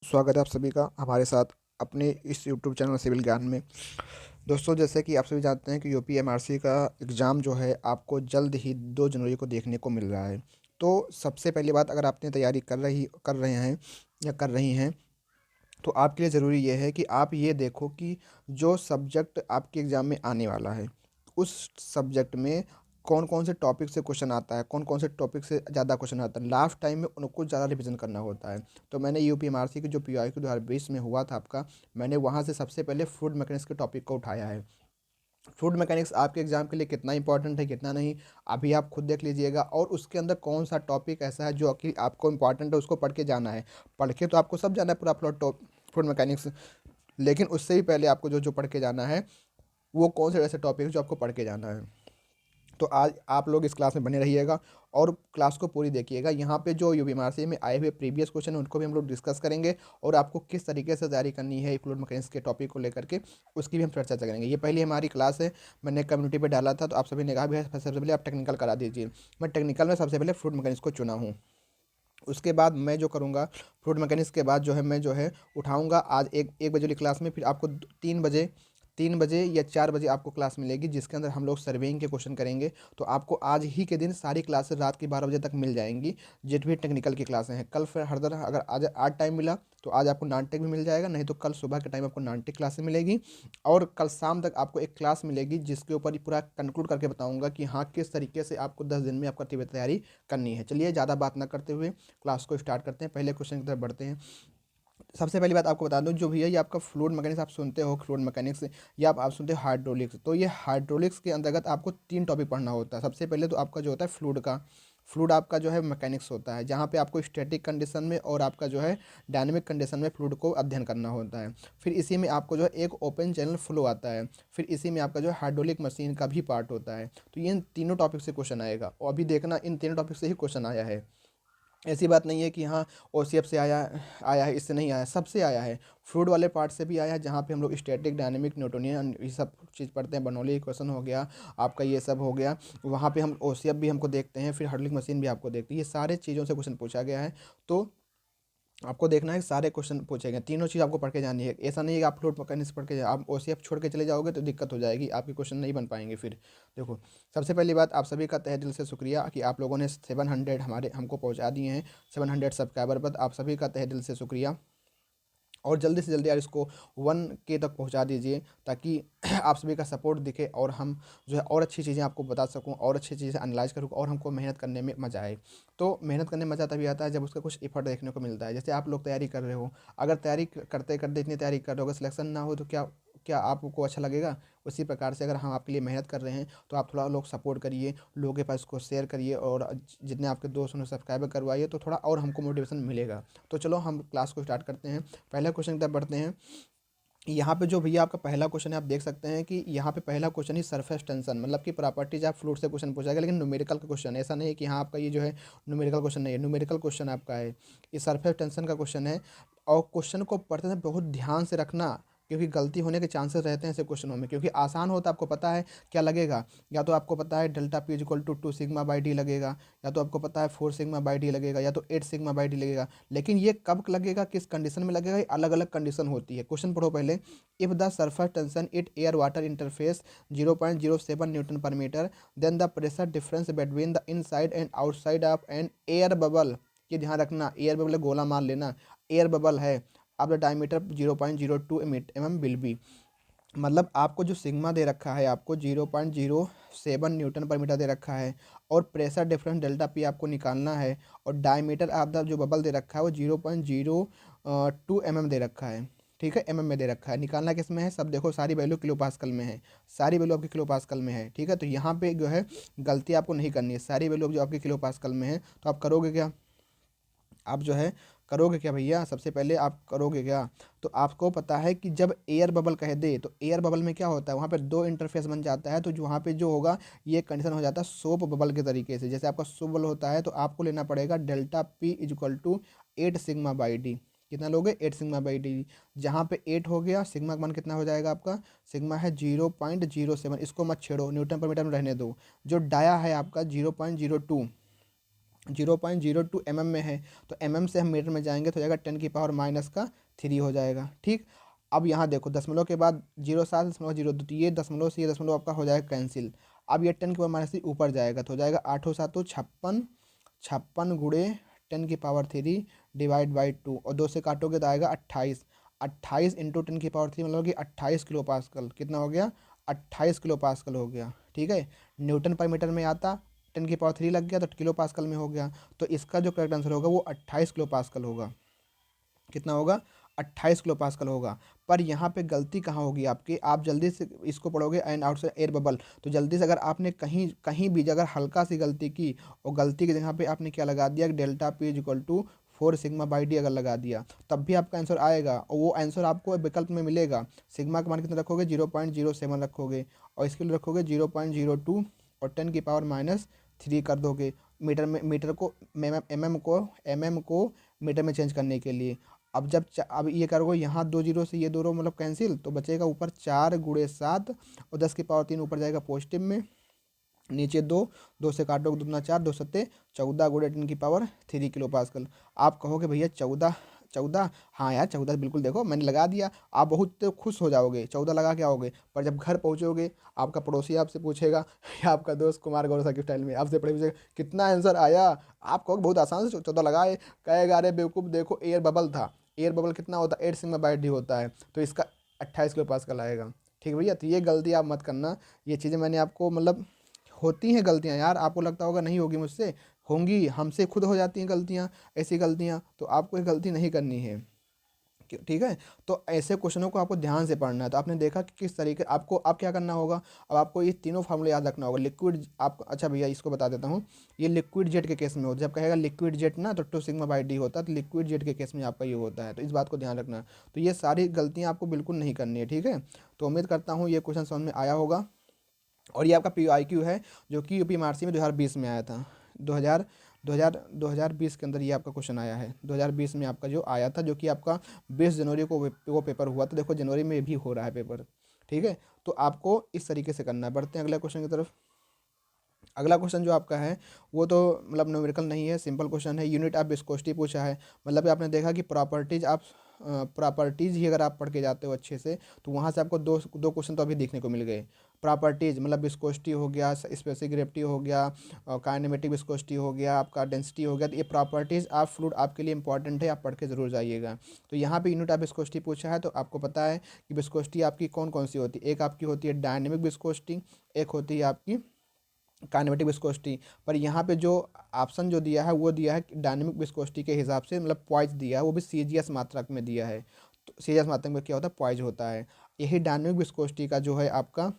स्वागत है आप सभी का हमारे साथ अपने इस यूट्यूब चैनल सिविल ज्ञान में। दोस्तों, जैसे कि आप सभी जानते हैं कि यूपीएमआरसी का एग्ज़ाम जो है आपको जल्द ही 2 जनवरी को देखने को मिल रहा है। तो सबसे पहली बात, अगर आपने तैयारी कर रहे हैं या कर रही हैं, तो आपके लिए ज़रूरी ये है कि आप ये देखो कि जो सब्जेक्ट आपके एग्ज़ाम में आने वाला है, उस सब्जेक्ट में कौन कौन से टॉपिक से क्वेश्चन आता है, कौन कौन से टॉपिक से ज़्यादा क्वेश्चन आता है। लास्ट टाइम में उनको ज़्यादा रिवीजन करना होता है। तो मैंने यूपीएमआरसी की जो पीआईक्यू 2020 में हुआ था आपका, मैंने वहाँ से सबसे पहले फ्लूइड मैकेनिक्स के टॉपिक को उठाया है। फ्लूइड मैकेनिक्स आपके एग्जाम के लिए कितना इंपॉर्टेंट है, कितना नहीं, अभी आप खुद देख लीजिएगा। और उसके अंदर कौन सा टॉपिक ऐसा है जो कि आपको इंपॉर्टेंट है, उसको पढ़ के जाना है। पढ़ के तो आपको सब जाना है पूरा फ्लूइड मैकेनिक्स, लेकिन उससे भी पहले आपको जो जो पढ़ के जाना है, वो कौन से ऐसे टॉपिक जो आपको पढ़ के जाना है। तो आज आप लोग इस क्लास में बने रहिएगा और क्लास को पूरी देखिएगा। यहाँ पे जो यूपीएमआरसी में आए हुए प्रीवियस क्वेश्चन है उनको भी हम लोग डिस्कस करेंगे, और आपको किस तरीके से तैयारी करनी है फ्लूइड मैकेनिक्स के टॉपिक को लेकर के, उसकी भी हम चर्चा करेंगे। ये पहली हमारी क्लास है, मैंने कम्युनिटी पे डाला था, तो आप सभी ने कहा भी सबसे पहले आप टेक्निकल करा दीजिए। मैं टेक्निकल में सबसे पहले फ्लूइड मैकेनिक्स को चुना हूँ। उसके बाद मैं जो करूँगा, फ्लूइड मैकेनिक्स के बाद जो है मैं जो है उठाऊँगा आज एक बजे वाली क्लास में। फिर आपको 3 बजे या 4 बजे आपको क्लास मिलेगी, जिसके अंदर हम लोग सर्वेइंग के क्वेश्चन करेंगे। तो आपको आज ही के दिन सारी क्लासेस रात के 12 बजे तक मिल जाएंगी, जितनी भी टेक्निकल की क्लासें हैं। कल फिर हरदर अगर आज टाइम मिला तो आज आपको नानटेक भी मिल जाएगा, नहीं तो कल सुबह के टाइम आपको नानटेक क्लासेस मिलेगी। और कल शाम तक आपको एक क्लास मिलेगी जिसके ऊपर ही पूरा कंक्लूड करके बताऊंगा कि हाँ किस तरीके से आपको 10 दिन में आपका तैयारी करनी है। चलिए ज़्यादा बात ना करते हुए क्लास को स्टार्ट करते हैं, पहले क्वेश्चन की तरफ बढ़ते हैं। सबसे पहली बात आपको बता दूं, जो भैया ये आपका फ्लूइड मैकेनिक्स आप सुनते हो, फ्लूइड मैकेनिक्स या आप सुनते हो हाइड्रोलिक्स, तो ये हाइड्रोलिक्स के अंतर्गत आपको 3 टॉपिक पढ़ना होता है। सबसे पहले तो आपका जो होता है फ्लूइड आपका जो है मैकेनिक्स होता है, जहाँ पे आपको स्टैटिक कंडीशन में और आपका जो है डायनेमिक कंडीशन में फ्लूइड को अध्ययन करना होता है। फिर इसी में आपको जो है एक ओपन चैनल फ्लो आता है। फिर इसी में आपका जो है हाइड्रोलिक मशीन का भी पार्ट होता है। तो ये इन तीनों टॉपिक से क्वेश्चन आएगा, और अभी देखना इन तीनों टॉपिक से ही क्वेश्चन आया है। ऐसी बात नहीं है कि हाँ ओसीएफ से आया आया है, इससे नहीं आया, सबसे आया है। फ्लूइड वाले पार्ट से भी आया है, जहाँ पे हम लोग स्टैटिक डायनेमिक न्यूटोनियन ये सब चीज़ पढ़ते हैं। बर्नौली इक्वेशन हो गया आपका, ये सब हो गया। वहाँ पे हम ओसीएफ भी हमको देखते हैं, फिर हाइड्रोलिक मशीन भी आपको देखते हैं। ये सारे चीज़ों से क्वेश्चन पूछा गया है। तो आपको देखना है कि सारे क्वेश्चन पूछे गए, तीनों चीज़ आपको पढ़ के जानी है। ऐसा नहीं है कि आप फ्लूइड मैकेनिक्स पढ़ के आप ओसीएफ छोड़ के चले जाओगे तो दिक्कत हो जाएगी, आपके क्वेश्चन नहीं बन पाएंगे फिर। देखो, सबसे पहली बात, आप सभी का तहे दिल से शुक्रिया कि आप लोगों ने 700 हमको पहुंचा दिए हैं। 700 सब्सक्राइबर पर आप सभी का तहे दिल से शुक्रिया। और जल्दी से जल्दी यार इसको 1K तक पहुंचा दीजिए, ताकि आप सभी का सपोर्ट दिखे और हम जो है और अच्छी चीज़ें आपको बता सकूं, और अच्छी चीज़ें एनालाइज करूँ, और हमको मेहनत करने में मज़ा आए। तो मेहनत करने में मज़ा तभी आता है जब उसका कुछ एफर्ट देखने को मिलता है। जैसे आप लोग तैयारी कर रहे हो, अगर तैयारी करते करते इतनी तैयारी कर रहे हो, अगर सिलेक्शन ना हो तो क्या क्या आपको अच्छा लगेगा? उसी प्रकार से अगर हम आपके लिए मेहनत कर रहे हैं, तो आप थोड़ा लोग सपोर्ट करिए, लोगों के पास इसको शेयर करिए, और जितने आपके दोस्त उन्हें सब्सक्राइब करवाइए, तो थोड़ा और हमको मोटिवेशन मिलेगा। तो चलो हम क्लास को स्टार्ट करते हैं, पहले क्वेश्चन की तरफ बढ़ते हैं। यहाँ पे जो भैया आपका पहला क्वेश्चन है, आप देख सकते हैं कि यहाँ पे पहला क्वेश्चन ही सरफेस टेंशन, मतलब कि प्रॉपर्टीज ऑफ फ्लूइड से क्वेश्चन पूछा गया, लेकिन न्यूमेरिकल का क्वेश्चन है। ऐसा नहीं है कि यहाँ आपका ये जो है न्यूमेरिकल क्वेश्चन नहीं है, न्यूमेरिकल क्वेश्चन आपका है। ये सरफेस टेंशन का क्वेश्चन है। और क्वेश्चन को पढ़ते समय बहुत ध्यान से रखना, क्योंकि गलती होने के चांसेस रहते हैं ऐसे क्वेश्चनों में। क्योंकि आसान होता है, आपको पता है क्या लगेगा, या तो आपको पता है डेल्टा पी इक्वल टू 2 सिग्मा/डी लगेगा, या तो आपको पता है 4 सिग्मा/डी लगेगा, या तो 8 सिग्मा/डी लगेगा। लेकिन ये कब लगेगा, किस कंडीशन में लगेगा, ये अलग अलग कंडीशन होती है। क्वेश्चन पढ़ो पहले। If the surface tension at air water interface 0.07 Newton per meter, then the pressure difference between the inside and outside of an air bubble, ये ध्यान रखना, एयर बबल गोला मार लेना, एयर बबल है, अब the diameter 0.02 mm will be. मतलब आपको जो सिग्मा दे रखा है, आपको 0.07 न्यूटन पर मीटर दे रखा है, और प्रेशर डिफरेंस डेल्टा पी आपको निकालना है, और डायमीटर आप द जो बबल दे रखा है वो 0.02 mm दे रखा है। ठीक है, एमएम में दे रखा है। निकालना किस में है, सब देखो, सारी वैल्यू किलो पास्कल में है, सारी वैल्यू आपकी किलो पास्कल में है। ठीक है, तो यहाँ पे जो है गलती आपको नहीं करनी है, सारी वैल्यू जो आपकी किलो पास्कल में है। तो आप करोगे क्या, आप जो है करोगे क्या भैया, सबसे पहले आप करोगे क्या, तो आपको पता है कि जब एयर बबल कह दे तो एयर बबल में क्या होता है, वहाँ पे दो इंटरफेस बन जाता है। तो जो वहाँ पे जो होगा, ये कंडीशन हो जाता है सोप बबल के तरीके से। जैसे आपका सोप बबल होता है, तो आपको लेना पड़ेगा डेल्टा पी इक्वल टू 8 सिग्मा/डी। कितना लोगे, 8 सिग्मा/डी। जहाँ पे 8 हो गया, सिग्मा का मान कितना हो जाएगा आपका, सिग्मा है 0.07, इसको मत छेड़ो, न्यूटन पर मीटर में रहने दो। जो डाया है आपका 0.02, 0.02 mm में है, तो mm से हम मीटर में जाएंगे तो हो जाएगा 10⁻³ हो जाएगा। ठीक, अब यहाँ देखो दशमलव के बाद 0.7.02, तो ये दशमलव से ये दशमलव आपका हो जाएगा कैंसिल। अब ये 10⁻³ ऊपर जाएगा तो हो जाएगा 8×7 = 56, 56 गुणे 10⁻³ डिवाइड बाई 2, और 2 से काटोगे तो आएगा 28, 28 इंटू 10⁻³ मतलब कि 28 किलो पास्कल। कितना हो गया? 28 किलो पास्कल हो गया। ठीक है, न्यूटन पर मीटर में आता, 10⁻³ लग गया तो किलो पास्कल में हो गया, तो इसका जो करेक्ट आंसर होगा वो 28 किलो पास्कल होगा। कितना होगा? 28 किलो पास्कल होगा। पर यहाँ पे गलती कहाँ होगी आपकी? आप जल्दी से इसको पढ़ोगे एंड आउटसाइड एयर बबल, तो जल्दी से अगर आपने कहीं कहीं भी अगर हल्का सी गलती की और गलती की जगह पे आपने क्या लगा दिया, ΔP = 4σ/d अगर लगा दिया, तब भी आपका आंसर आएगा, और वो आंसर आपको विकल्प में मिलेगा। सिग्मा का मान कितना रखोगे? 0.07 रखोगे, और इसके लिए रखोगे 0.02 और 10⁻³ कर दोगे। एम एम को मीटर में चेंज करने के लिए। अब ये करोगे, यहाँ 2 जीरो से ये 2 रो मतलब कैंसिल, तो बचेगा ऊपर 4×7 और 10⁻³ ऊपर जाएगा पॉजिटिव में, नीचे 2, 2 से काटोगे 2 दूना 4, 2 सत्ते 14 गुणे 10⁻³ किलो पास्कल। आप कहोगे भैया 14, 14, हाँ यार 14 बिल्कुल, देखो मैंने लगा दिया। आप बहुत खुश हो जाओगे, 14 लगा के आओगे, पर जब घर पहुंचोगे आपका पड़ोसी आपसे पूछेगा या आपका दोस्त कुमार गौरव की स्टाइल में आपसे पड़े पूछेगा कितना आंसर आया, आप कहोगे बहुत आसान से 14 लगाए, कहेगा अरे बेवकूफ़ देखो एयर बबल था। एयर बबल कितना होता है? 8σ/d होता है, तो इसका 28 किलो पास्कल आएगा। ठीक है भैया, तो ये गलती आप मत करना। ये चीज़ें मैंने आपको मतलब होती हैं गलतियाँ यार, आपको लगता होगा नहीं होगी मुझसे, होंगी, हमसे खुद हो जाती हैं गलतियाँ, ऐसी गलतियाँ, तो आपको ये गलती नहीं करनी है। ठीक है, तो ऐसे क्वेश्चनों को आपको ध्यान से पढ़ना है। तो आपने देखा कि किस तरीके आपको अब क्या करना होगा। अब आपको ये तीनों फार्मूले याद रखना होगा। लिक्विड आप, अच्छा भैया इसको बता देता हूँ, ये लिक्विड जेट के केस में होता है। जब कहेगा लिक्विड जेट ना तो 2σ/d होता है, तो लिक्विड जेट के केस में आपका ये होता है, तो इस बात को ध्यान रखना। तो ये सारी गलतियाँ आपको बिल्कुल नहीं करनी है। ठीक है, तो उम्मीद करता हूँ ये क्वेश्चन समझ में आया होगा। और ये आपका PYQ है जो कि UPMRC में 2020 में आया था। 2020 के अंदर ये आपका क्वेश्चन आया है। 2020 में आपका जो आया था, जो कि आपका 20 जनवरी को वो पेपर हुआ था। देखो जनवरी में भी हो रहा है पेपर। ठीक है, तो आपको इस तरीके से करना है। बढ़ते हैं अगले क्वेश्चन की तरफ। अगला क्वेश्चन जो आपका है वो तो मतलब न्यूमेरिकल नहीं है, सिंपल क्वेश्चन है। यूनिट ऑफ विस्कोसिटी पूछा है। मतलब आपने देखा कि प्रॉपर्टीज़ ही अगर आप पढ़ के जाते हो अच्छे से, तो वहाँ से आपको दो दो क्वेश्चन तो अभी देखने को मिल गए। प्रॉपर्टीज़ मतलब विस्कोसिटी हो गया, स्पेसिफिक ग्रेविटी हो गया, काइनेमेटिक विस्कोसिटी हो गया, आपका डेंसिटी हो गया। तो ये प्रॉपर्टीज़ ऑफ फ्लूइड आपके लिए इंपॉर्टेंट है, आप पढ़ के ज़रूर जाइएगा। तो यहाँ पे यूनिट ऑफ विस्कोसिटी पूछा है, तो आपको पता है कि विस्कोसिटी आपकी कौन कौन सी होती है। एक आपकी होती है डायनेमिक विस्कोसिटी, एक होती है आपकी काइनेमेटिक विस्कोसिटी। पर यहाँ पे जो ऑप्शन जो दिया है वो दिया है डायनेमिक विस्कोसिटी के हिसाब से, मतलब पॉइज दिया है, वो भी सीजीएस मात्रक में दिया है। तो सीजीएस मात्रक में क्या होता है? पॉइज होता है। यही डायनेमिक विस्कोसिटी का जो है आपका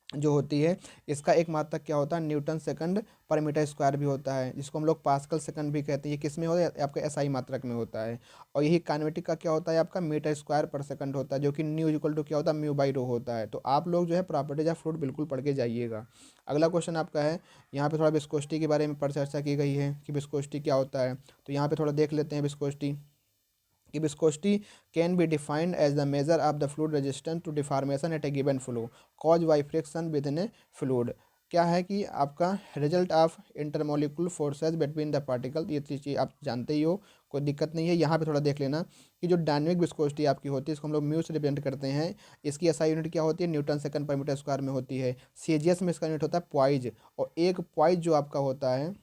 जो होती है, इसका एक मात्रक क्या होता है? न्यूटन सेकंड पर मीटर स्क्वायर भी होता है, जिसको हम लोग पास्कल सेकंड भी कहते हैं। ये किस में होता है? आपका एसआई मात्रक में होता है। और यही काइनेमेटिक का क्या होता है? आपका मीटर स्क्वायर पर सेकंड होता है, जो कि न्यू = क्या होता है? μ/ρ होता है। तो आप लोग जो है प्रॉपर्टीज ऑफ फ्लूइड बिल्कुल पढ़ के जाइएगा। अगला क्वेश्चन आपका है, यहाँ पे थोड़ा विस्कोसिटी के बारे में पर चर्चा की गई है कि विस्कोसिटी क्या होता है। तो यहाँ पे थोड़ा देख लेते हैं विस्कोसिटी कि viscosity can be defined as the measure of the fluid resistance to deformation at a given flow caused by friction within a fluid। क्या है कि आपका result of intermolecular forces between the particle. ये चीज़ आप जानते ही हो, कोई दिक्कत नहीं है। यहाँ पे थोड़ा देख लेना कि जो डायनेमिक विस्कोसिटी आपकी होती है, इसको हम लोग म्यू से रिप्रेजेंट करते हैं। इसकी एसआई यूनिट क्या होती है? न्यूटन सेकंड पर मीटर स्क्वायर में होती है। सीजीएस में इसका यूनिट होता है पॉइज, और एक पॉइज जो आपका होता है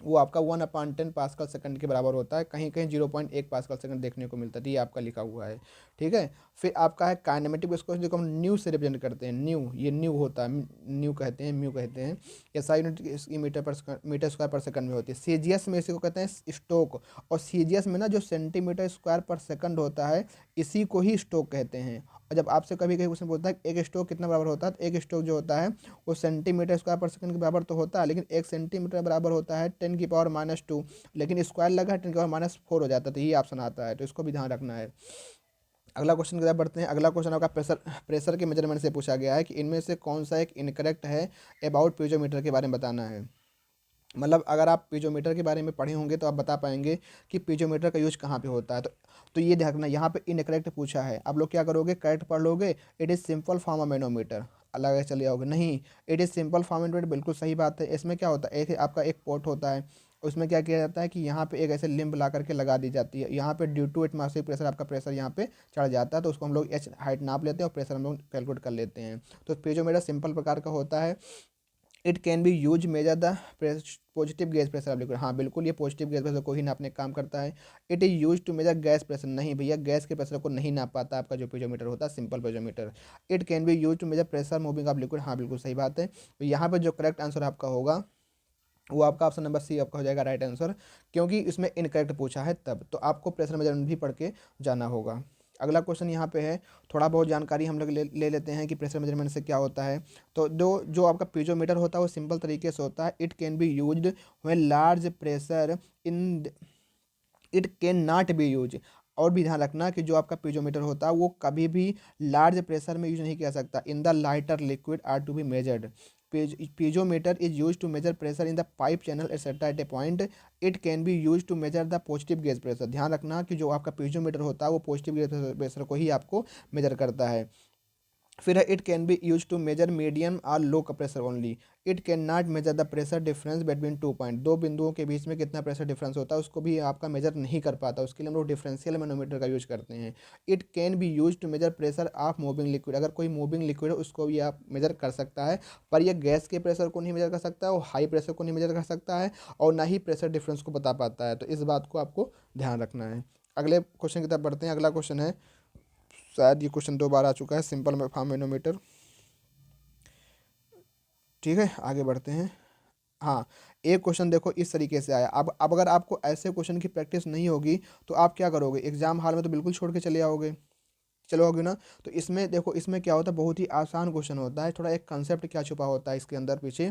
वो आपका 1/10 पास्कल सेकंड के बराबर होता है। कहीं कहीं 0.1 पास्कल सेकंड देखने को मिलता है, ये आपका लिखा हुआ है। ठीक है, फिर आपका है काइनेमेटिक विस्कोसिटी, जिसको हम न्यू से रिप्रेजेंट करते हैं। न्यू, ये न्यू होता है, न्यू कहते हैं, म्यू कहते हैं। एसआई यूनिट इसकी मीटर स्क्वायर पर सेकंड में होती है। सीजीएस में इसी को कहते हैं स्टोक, और सीजीएस में ना जो सेंटीमीटर स्क्वायर पर सेकंड होता है, इसी को ही स्टोक कहते हैं। और जब आपसे कभी कभी क्वेश्चन पूछता है एक स्टोक कितना बराबर होता है, तो एक स्टोक जो होता है वो सेंटीमीटर स्क्वायर पर सेकंड के बराबर तो होता है, लेकिन 1 सेंटीमीटर बराबर होता है 10⁻², लेकिन स्क्वायर लगा है 10⁻4 हो जाता है। तो ये ऑप्शन आता है, तो इसको भी ध्यान रखना है। अगला क्वेश्चन की तरफ बढ़ते हैं। अगला क्वेश्चन आपका प्रेशर के मेजरमेंट से पूछा गया है कि इनमें से कौन सा एक इनकरेक्ट है। अबाउट पीजोमीटर के बारे में बताना है। मतलब अगर आप पीजोमीटर के बारे में पढ़े होंगे तो आप बता पाएंगे कि पीजोमीटर का यूज कहाँ पे होता है। तो ये ध्यान रखना, यहाँ पे इनकरेक्ट पूछा है। आप लोग क्या करोगे? करेक्ट पढ़ लोगे, it is simple form of manometer, अलग है चले जाओगे। नहीं, it is simple form manometer बिल्कुल सही बात है। इसमें क्या होता है? एक आपका एक पोर्ट होता है, उसमें क्या किया जाता है कि यहाँ पे एक ऐसे लिम्ब ला करके लगा दी जाती है, यहाँ पे ड्यू टू एटमॉस्फेरिक प्रेशर आपका प्रेशर यहाँ पे चढ़ जाता है, तो उसको हम लोग एच हाइट नाप लेते हैं और प्रेशर हम लोग कैलकुलेट कर लेते हैं। तो पीजोमीटर सिंपल प्रकार का होता है। It can be use major the positive gas pressure of liquid. हाँ बिल्कुल, ये पॉजिटिव गैस प्रेशर को ही नापने का काम करता है। It is use to measure gas pressure, नहीं भैया, गैस के प्रेशर को नहीं नाप पाता आपका जो पीजोमीटर होता है, simple piezometer. It can be use to measure pressure moving of liquid, हाँ बिल्कुल सही बात है। तो यहाँ पर जो करेक्ट आंसर आपका होगा वो आपका ऑप्शन नंबर सी आपका हो जाएगा राइट आंसर, क्योंकि इसमें इनकरेक्ट पूछा है तब। तो आपको प्रेशर मेजरमेंट भी पढ़ के जाना होगा। अगला क्वेश्चन यहाँ पे है, थोड़ा बहुत जानकारी हम लोग ले लेते हैं कि प्रेशर मेजरमेंट से क्या होता है। तो जो आपका पीजोमीटर होता है वो सिंपल तरीके से होता है। It can be used when large pressure in, it can not be use. और भी ध्यान रखना कि जो आपका पीजोमीटर होता है वो कभी भी लार्ज प्रेशर में यूज नहीं किया सकता। In the lighter liquid are to be measured. Piezometer is use to measure pressure in the pipe channel etcetera at a point. It can be use to measure the positive gas pressure. ध्यान रखना कि जो आपका piezometer होता है वो positive gas pressure को ही आपको मेजर करता है। फिर है it can be use to measure medium और लो का pressure only. It can not measure the pressure difference between 2 point. दो बिंदुओं के बीच में कितना प्रेशर डिफरेंस होता है उसको भी आपका मेजर नहीं कर पाता, उसके लिए हम लोग डिफरेंशियल मैनोमीटर का यूज करते हैं। It can be use to measure pressure of moving liquid. अगर कोई मूविंग लिक्विड है उसको भी आप मेजर कर सकता है, पर यह गैस के प्रेशर को नहीं मेजर कर सकता, और हाई प्रेशर को नहीं मेजर कर सकता है, और ना ही प्रेशर डिफरेंस को बता पाता है। तो इस बात को आपको ध्यान रखना है। अगले क्वेश्चन की तरफ बढ़ते हैं। अगला क्वेश्चन है, शायद ये क्वेश्चन 2 बार आ चुका है, सिंपल फार्म मैनोमीटर। ठीक है, आगे बढ़ते हैं। हाँ, एक क्वेश्चन देखो इस तरीके से आया। अब अगर आपको ऐसे क्वेश्चन की प्रैक्टिस नहीं होगी तो आप क्या करोगे, एग्जाम हॉल में तो बिल्कुल छोड़ के चले आओगे, चलोगे ना। तो इसमें देखो, इसमें क्या होता है, बहुत ही आसान क्वेश्चन होता है। थोड़ा एक कंसेप्ट क्या छुपा होता है इसके अंदर पीछे,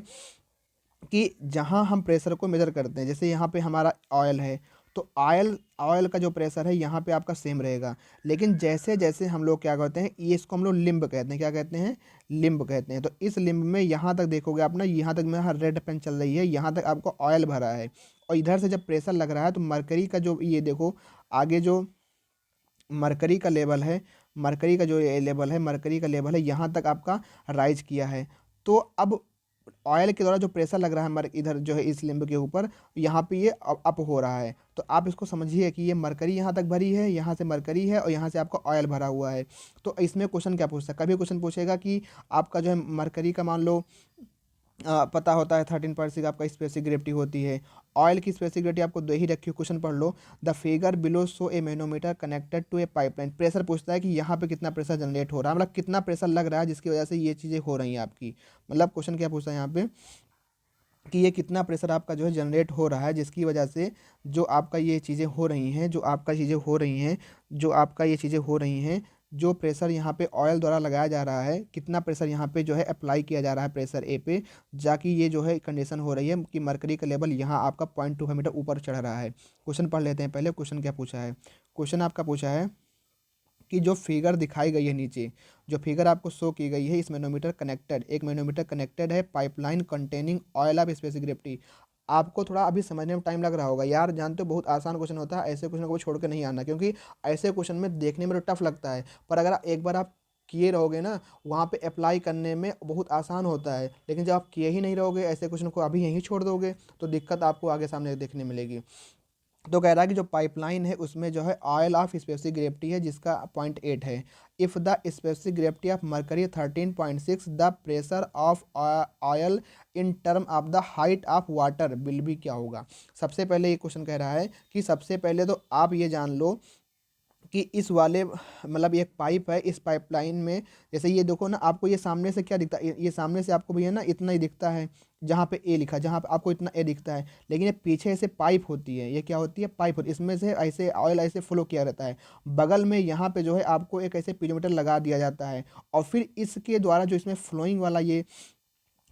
कि जहाँ हम प्रेशर को मेजर करते हैं, जैसे यहाँ पे हमारा ऑयल है, तो ऑयल ऑयल का जो प्रेशर है यहाँ पे आपका सेम रहेगा। लेकिन जैसे जैसे हम लोग क्या कहते हैं, ये इसको हम लोग लिम्ब कहते हैं, क्या कहते हैं, लिम्ब कहते हैं। तो इस लिम्ब में यहाँ तक देखोगे आप ना, यहाँ तक मेरा रेड पेन चल रही है, यहाँ तक आपको ऑयल भरा है, और इधर से जब प्रेशर लग रहा है तो मरकरी का जो ये देखो, आगे जो मरकरी का लेवल है, मरकरी का जो ये लेवल है, मरकरी का लेवल है यहाँ तक आपका राइज किया है। तो अब ऑयल के द्वारा जो प्रेशर लग रहा है मर इधर जो है इस लिम्ब के ऊपर, यहाँ पे ये अप हो रहा है। तो आप इसको समझिए कि ये मरकरी यहाँ तक भरी है, यहाँ से मरकरी है, और यहाँ से आपका ऑयल भरा हुआ है। तो इसमें क्वेश्चन क्या पूछता है, कभी क्वेश्चन पूछेगा कि आपका जो है मरकरी का मान लो पता होता है 13.6 आपका स्पेसिफिक ग्रेविटी होती है। ऑयल की स्पेसिफिक ग्रेविटी आपको दे ही रखी हो, क्वेश्चन पढ़ लो। The figure below show a manometer connected to a pipeline. Pressure पूछता है कि यहाँ पे कितना प्रेशर जनरेट हो रहा है, मतलब कितना प्रेशर लग रहा है जिसकी वजह से ये चीज़ें हो रही हैं आपकी। मतलब क्वेश्चन क्या पूछता है यहाँ पे, कि ये कितना प्रेशर आपका जो है जनरेट हो रहा है जिसकी वजह से जो आपका ये चीज़ें हो रही हैं, जो आपका चीज़ें हो रही हैं, जो आपका ये चीज़ें हो रही हैं, जो प्रेशर यहाँ पे ऑयल द्वारा लगाया जा रहा है, कितना प्रेशर यहाँ पे जो है अप्लाई किया जा रहा है प्रेशर ए पे, जाकि ये जो है कंडीशन हो रही है कि मरकरी का लेवल यहाँ आपका 0.25 मीटर ऊपर चढ़ रहा है। क्वेश्चन पढ़ लेते हैं पहले, क्वेश्चन क्या पूछा है। क्वेश्चन आपका पूछा है कि जो फिगर दिखाई गई है नीचे, जो फिगर आपको शो की गई है, इस मैनोमीटर कनेक्टेड, एक मैनोमीटर कनेक्टेड है pipeline containing oil of specific gravity. आपको थोड़ा अभी समझने में टाइम लग रहा होगा यार, जानते हो बहुत आसान क्वेश्चन होता है, ऐसे क्वेश्चन को छोड़ के नहीं आना, क्योंकि ऐसे क्वेश्चन में देखने में तो टफ लगता है, पर अगर एक बार आप किए रहोगे ना, वहाँ पे अप्लाई करने में बहुत आसान होता है। लेकिन जब आप किए ही नहीं रहोगे, ऐसे क्वेश्चन को अभी यहीं छोड़ दोगे, तो दिक्कत आपको आगे सामने देखने मिलेगी। तो कह रहा है कि जो पाइपलाइन है उसमें जो है ऑयल ऑफ स्पेसिफिक ग्रेविटी है जिसका 0.8 है। If the specific gravity of mercury 13.6, the pressure of oil in term of the height of water will be, क्या होगा। सबसे पहले ये क्वेश्चन कह रहा है कि सबसे पहले तो आप ये जान लो कि इस वाले, मतलब ये एक पाइप है, इस पाइपलाइन में जैसे ये देखो ना, आपको ये सामने से क्या दिखता है, ये सामने से आपको भैया ना इतना ही दिखता है, जहाँ पे ए लिखा, जहाँ पे आपको इतना ए दिखता है। लेकिन ये पीछे से पाइप होती है, ये क्या होती है, पाइप होती है, इसमें से ऐसे ऑयल ऐसे फ्लो किया रहता है। बगल में यहाँ पे जो है आपको एक ऐसे पीजोमीटर लगा दिया जाता है, और फिर इसके द्वारा जो इसमें फ्लोइंग वाला ये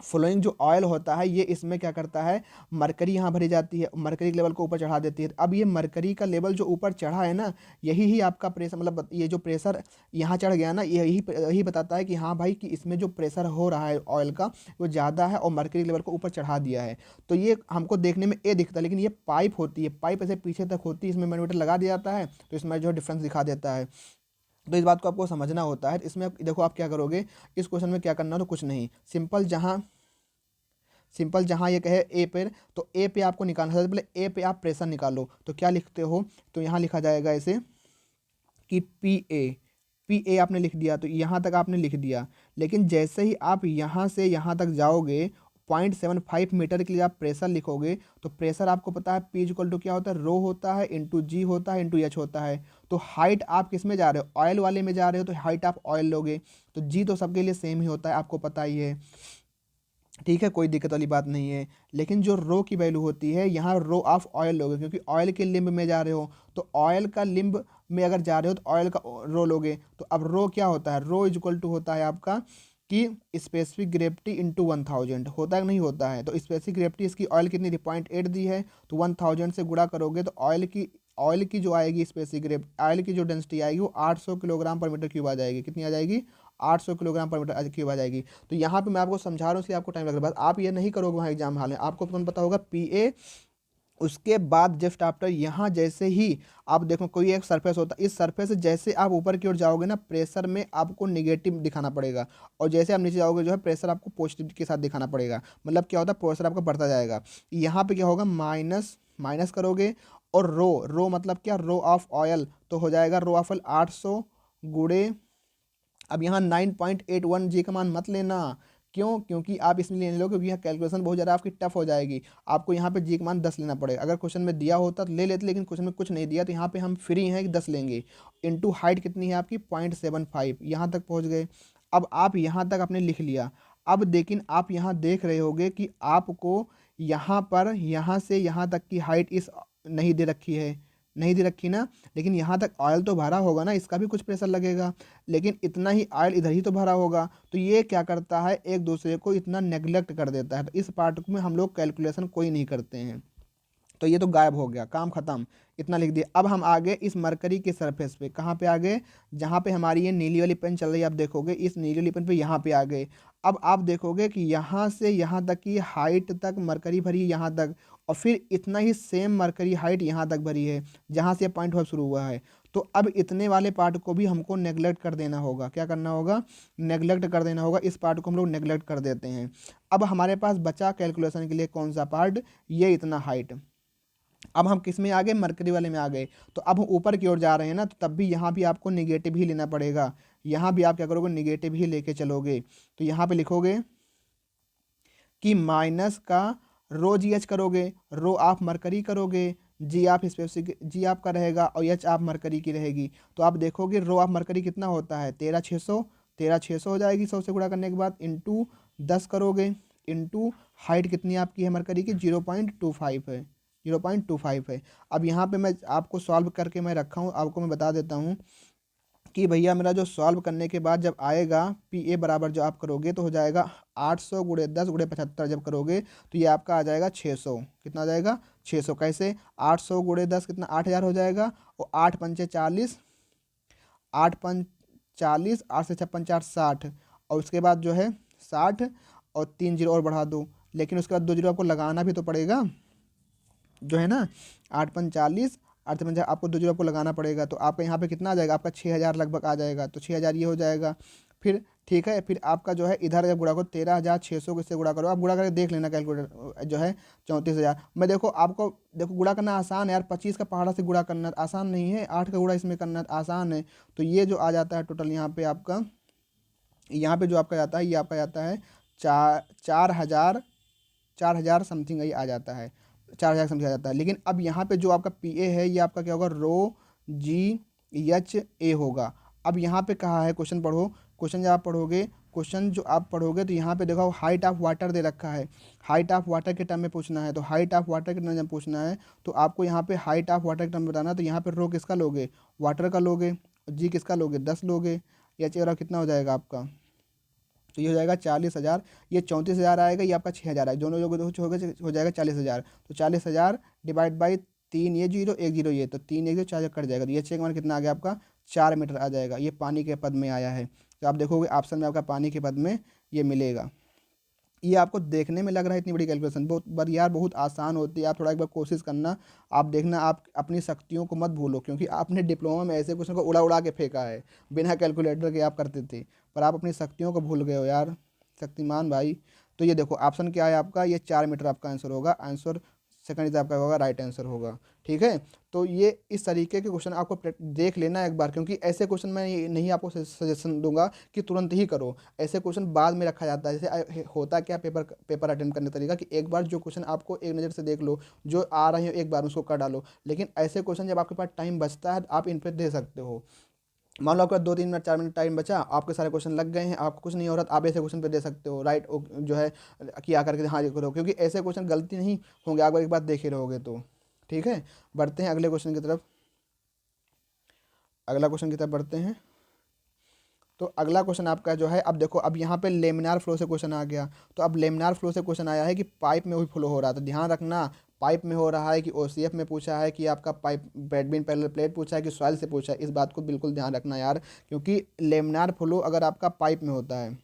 फ्लोइंग जो ऑयल होता है, ये इसमें क्या करता है, मरकरी यहाँ भरी जाती है, मरकरी के लेवल को ऊपर चढ़ा देती है। अब ये मरकरी का लेवल जो ऊपर चढ़ा है ना, यही ही आपका प्रेशर, मतलब ये जो प्रेशर यहाँ चढ़ गया ना, यही यही बताता है कि हाँ भाई, कि इसमें जो प्रेशर हो रहा है ऑयल का वो ज़्यादा है, और मरकरी लेवल को ऊपर चढ़ा दिया है। तो ये हमको देखने में ए दिखता है, लेकिन ये पाइप होती है, पाइप ऐसे पीछे तक होती है, इसमें मैनोमीटर लगा दिया जाता है, तो इसमें जो डिफरेंस दिखा देता है। तो इस बात को आपको समझना होता है। इसमें देखो आप क्या करोगे, इस क्वेश्चन में क्या करना है, तो कुछ नहीं, सिंपल जहाँ ये कहे ए पर, तो ए पे आपको निकालना है। सबसे पहले ए पे आप प्रेशर निकालो, तो क्या लिखते हो, तो यहाँ लिखा जाएगा ऐसे कि पी ए आपने लिख दिया, तो यहाँ तक आपने लिख दिया। लेकिन जैसे ही आप यहाँ से यहाँ तक जाओगे, 0.75 मीटर के लिए आप प्रेशर लिखोगे, तो प्रेशर आपको पता है पी इक्वल टू क्या होता है, रो होता है इंटू जी होता है इंटू एच होता है। तो हाइट आप किस में जा रहे हो, ऑयल वाले में जा रहे हो, तो हाइट आप ऑयल लोगे। तो जी तो सबके लिए सेम ही होता है, आपको पता ही है, ठीक है, कोई दिक्कत वाली बात नहीं है। लेकिन जो रो की वैल्यू होती है, यहाँ रो ऑफ ऑयल लोगे, क्योंकि ऑयल के लिम्ब में जा रहे हो, तो ऑयल का लिम्ब में अगर जा रहे हो तो ऑयल का रो लोगे। तो अब रो क्या होता है, रो इज इक्वल टू होता है आपका कि स्पेसिफिक ग्रेविटी इंटू 1000 होता है कि नहीं होता है। तो स्पेसिफिक ग्रेविटी इसकी ऑयल कितनी थी, 0.8 दी है, तो 1000 से गुणा करोगे तो ऑयल की जो आएगी स्पेसिफिक ग्रेविटी, ऑयल की जो डेंसिटी आएगी वो 800 किलोग्राम पर मीटर क्यूब आ जाएगी। कितनी आ जाएगी, 800 किलोग्राम पर मीटर क्यूब आ जाएगी। तो यहाँ पे मैं आपको समझा रहा हूँ, इसलिए आपको टाइम लग रहा है। आप ये नहीं करोगे वहाँ एग्जाम हाल में, आपको तुरंत पता होगा पी ए। उसके बाद जस्ट आफ्टर यहाँ जैसे ही आप देखो कोई एक सरफेस होता है, इस सरफेस से जैसे आप ऊपर की ओर जाओगे ना, प्रेशर में आपको निगेटिव दिखाना पड़ेगा, और जैसे आप नीचे जाओगे जो है प्रेशर आपको पॉजिटिव के साथ दिखाना पड़ेगा। मतलब क्या होता है, प्रेशर आपका बढ़ता जाएगा। यहाँ पे क्या होगा, माइनस माइनस करोगे, और रो मतलब क्या, रो ऑफ ऑयल, तो हो जाएगा रो ऑफ ऑयल 800 गुड़े। अब यहाँ 9.81 जी का मान मत लेना, क्यों, क्योंकि आप इसमें लेने लो क्योंकि यहाँ कैलकुलेशन बहुत ज़्यादा आपकी टफ हो जाएगी। आपको यहाँ पे जी का मान 10 लेना पड़ेगा। अगर क्वेश्चन में दिया होता तो ले लेते, लेकिन क्वेश्चन में कुछ नहीं दिया, तो यहाँ पे हम फ्री हैं कि 10 लेंगे। इंटू हाइट कितनी है आपकी, 0.75, यहाँ तक पहुँच गए। अब आप यहाँ तक आपने लिख लिया। अब लेकिन आप यहाँ देख रहे होगे कि आपको यहाँ पर यहाँ से यहाँ तक की हाइट इस नहीं दे रखी है, नहीं दे रखी ना, लेकिन यहाँ तक ऑयल तो भरा होगा ना, इसका भी कुछ प्रेशर लगेगा, लेकिन इतना ही ऑयल इधर ही तो भरा होगा। तो ये क्या करता है, एक दूसरे को इतना नेग्लेक्ट कर देता है। तो इस पार्ट में हम लोग कैलकुलेशन कोई नहीं करते हैं, तो ये तो गायब हो गया, काम खत्म, इतना लिख दिया। अब हम आगे इस मरकरी के सरफेस पे, कहाँ पे आ गए, जहाँ पे हमारी ये नीली वाली पेन चल रही है, आप देखोगे इस नीली वाली पेन पे यहाँ पे आ गए। अब आप देखोगे कि यहाँ से यहाँ तक की हाइट तक मरकरी भरी है, यहाँ तक, और फिर इतना ही सेम मरकरी हाइट यहाँ तक भरी है, जहाँ से पॉइंट फाइव शुरू हुआ है। तो अब इतने वाले पार्ट को भी हमको नेग्लेक्ट कर देना होगा। क्या करना होगा, नेग्लेक्ट कर देना होगा। इस पार्ट को हम लोग नेग्लेक्ट कर देते हैं। अब हमारे पास बचा कैलकुलेशन के लिए कौन सा पार्ट, ये इतना हाइट। अब हम किस में आ गए, मरकरी वाले में आ गए। तो अब हम ऊपर की ओर जा रहे हैं ना, तो तब भी यहाँ भी आपको निगेटिव ही लेना पड़ेगा। यहाँ भी आप क्या करोगे, निगेटिव ही लेके चलोगे। तो यहाँ पे लिखोगे कि माइनस का रो जी एच करोगे, रो आप मरकरी करोगे, जी आप स्पेसिफिक जी आपका रहेगा, और एच आप मरकरी की रहेगी। तो आप देखोगे रो आप मरकरी कितना होता है, 13,600, 13,600 हो जाएगी 100 से गुणा करने के बाद, इंटू 10 करोगे, इंटू हाइट कितनी आपकी है मरकरी की, 0.25 है, 0.25 है। अब यहाँ पे मैं आपको सॉल्व करके मैं रखा हूँ, आपको मैं बता देता हूँ कि भैया मेरा जो सॉल्व करने के बाद जब आएगा पी ए बराबर जो आप करोगे, तो हो जाएगा 800 गुणे 10 गुणे 75 जब करोगे, तो ये आपका आ जाएगा 600। कितना आ जाएगा, 600। कैसे, 800 गुणे 10 कितना, 8,000 हो जाएगा, और 8 पंचे 40, 8 पंच 40, 8 से 56 4 60, और उसके बाद जो है 60, और 3 जीरो और बढ़ा दो, लेकिन उसके बाद 2 जीरो आपको लगाना भी तो पड़ेगा, जो है ना, 8 पंच 40, 8 से 50 आपको 2 जीरो आपको लगाना पड़ेगा। तो आपका यहाँ पे कितना आ जाएगा, आपका 6,000 लगभग आ जाएगा। तो 6,000 ये हो जाएगा। फिर ठीक है, फिर आपका जो है इधर जब गुणा करो, 13,600 किससे गुणा करो, आप गुणा करके देख लेना कैलकुलेटर जो है, 34,000। मैं देखो आपको, देखो गुणा करना आसान है यार, 25 का पहाड़ा से गुणा करना आसान नहीं है, 8 का गुणा इसमें करना आसान है। तो ये जो आ जाता है टोटल यहाँ पे आपका, यहाँ पे जो आपका जाता है, ये आपका जाता है 4,000 समथिंग ये आ जाता है, 4,000 समथिंग आ जाता है। लेकिन अब यहाँ पे जो आपका पी ए है, ये आपका क्या होगा, रो जी एच ए होगा। अब यहाँ पे कहा है, क्वेश्चन पढ़ो, क्वेश्चन जब आप पढ़ोगे, क्वेश्चन जो आप पढ़ोगे, तो यहाँ पे देखो हाइट ऑफ वाटर दे रखा है, हाइट ऑफ वाटर के टर्म में पूछना है। तो हाइट ऑफ वाटर के टर्म में पूछना है, तो आपको यहाँ पे हाइट ऑफ वाटर के टर्म में बताना। तो यहाँ पे रो किसका लोगे, वाटर का लोगे, जी किसका लोगे, 10 लोगे, एच ए कितना हो जाएगा आपका, तो ये हो जाएगा 40,000, ये 34,000 आएगा, ये आपका 6,000 आएगा, दोनों लोग हो जाएगा 40,000। तो 40,000 डिवाइड बाई 3, ये जीरो 1 जीरो, ये तो 3 1 4 कट जाएगा। तो ये चेक मान कितना आ गया आपका, 4 मीटर आ जाएगा। ये पानी के पद में आया है, तो आप देखोगे ऑप्शन में आपका पानी के पद में ये मिलेगा। ये आपको देखने में लग रहा है इतनी बड़ी कैलकुलेशन, बहुत पर यार बहुत आसान होती है। आप थोड़ा एक बार कोशिश करना, आप देखना, आप अपनी शक्तियों को मत भूलो, क्योंकि आपने डिप्लोमा में ऐसे क्वेश्चन को उड़ा उड़ा के फेंका है, बिना कैलकुलेटर के आप करते थे, पर आप अपनी शक्तियों को भूल गए हो यार, शक्तिमान भाई। तो ये देखो ऑप्शन क्या है आपका, ये 4 मीटर आपका आंसर होगा। आंसर सेकंड इज आपका होगा राइट आंसर होगा। ठीक है, तो ये इस तरीके के क्वेश्चन आपको देख लेना एक बार, क्योंकि ऐसे क्वेश्चन मैं नहीं आपको सजेशन दूंगा कि तुरंत ही करो। ऐसे क्वेश्चन बाद में रखा जाता है। जैसे होता क्या पेपर पेपर अटेम्प्ट करने का तरीका कि एक बार जो क्वेश्चन आपको एक नज़र से देख लो, जो आ रहे हो एक बार उसको कर डालो। लेकिन ऐसे क्वेश्चन जब आपके पास टाइम बचता है तो आप इन पर दे सकते हो। मान लो आपका 2-3 मिनट 4 मिनट टाइम बचा, आपके सारे क्वेश्चन लग गए हैं, आपको कुछ नहीं हो रहा, तो आप ऐसे क्वेश्चन पे दे सकते हो राइट जो है किया करके हाँ ये करो, क्योंकि ऐसे क्वेश्चन गलती नहीं होंगे आप एक बार देखे रहोगे तो। ठीक है, बढ़ते हैं अगले क्वेश्चन की तरफ। अगला क्वेश्चन की तरफ बढ़ते हैं। तो अगला क्वेश्चन आपका जो है, अब देखो अब यहाँ पे लेमिनार फ्लो से क्वेश्चन आ गया। तो अब लेमिनार फ्लो से क्वेश्चन आया है कि पाइप में भी फ्लो हो रहा था, ध्यान रखना पाइप में हो रहा है कि ओसीएफ में पूछा है कि आपका पाइप बेडमिन पैरेलल प्लेट पूछा है कि सॉइल से पूछा है, इस बात को बिल्कुल ध्यान रखना यार। क्योंकि लेमिनार फ्लो अगर आपका पाइप में होता है,